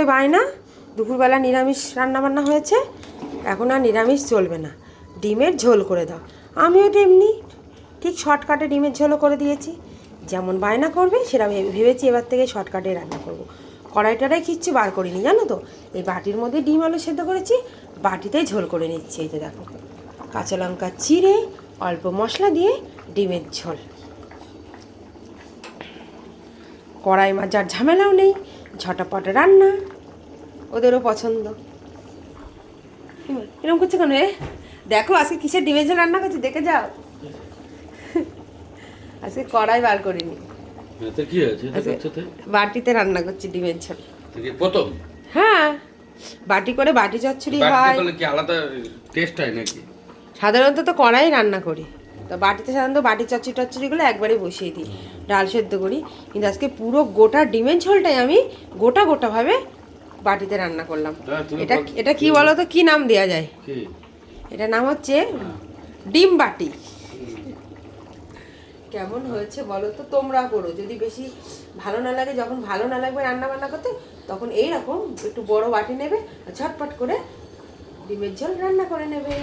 করে বায়না, দুপুরবেলা নিরামিষ রান্নাবান্না হয়েছে, এখন আর নিরামিষ চলবে না, ডিমের ঝোল করে দাও। আমিও তেমনি ঠিক শর্টকাটে ডিমের ঝোলও করে দিয়েছি। যেমন বায়না করবে সেরকম ভেবেছি এবার থেকে শর্টকাটে রান্না করব। কড়াইটারাই কিচ্ছু বার করিনি জানো তো, এই বাটির মধ্যে ডিম আলু সেদ্ধ করেছি, বাটিতেই ঝোল করে নিচ্ছি। এই যে দেখো, কাঁচা লঙ্কা চিড়ে অল্প মশলা দিয়ে ডিমের ঝোল। কড়াই মাজার ঝামেলাও নেই, ঝটাপট রান্না, ওদেরও পছন্দ। এরকম করছে কেন? দেখো আজকে কিসের ডিমের ঝোল রান্না করছি, দেখে যাও। আজকে কড়াই বার করিনি, বাটিতে রান্না করছি ডিমের ঝোল প্রথম। হ্যাঁ, বাটি করে বাটি চচ্চড়ি হয়, কি আলাদা টেস্ট হয় নাকি? সাধারণত তো কড়াই রান্না করি, তো বাটিতে সাধারণত বাটি চচ্চড়ি টচ্চড়িগুলো একবারে বসিয়ে দিই, ডাল সেদ্ধ করি। কিন্তু আজকে পুরো গোটা ডিমের ঝোলটাই আমি গোটা গোটাভাবে বাটিতে রান্না করলাম। এটা এটা কি বলো তো, কি নাম দেওয়া যায়? এটা নাম হচ্ছে ডিম বাটি। কেমন হয়েছে বলো তো, তোমরা করো। যদি বেশি ভালো না লাগে, যখন ভালো না লাগবে রান্না বান্না করতে, তখন এইরকম একটু বড় বাটি নেবে, ঝটপট করে ডিমের ঝোল রান্না করে নেবে।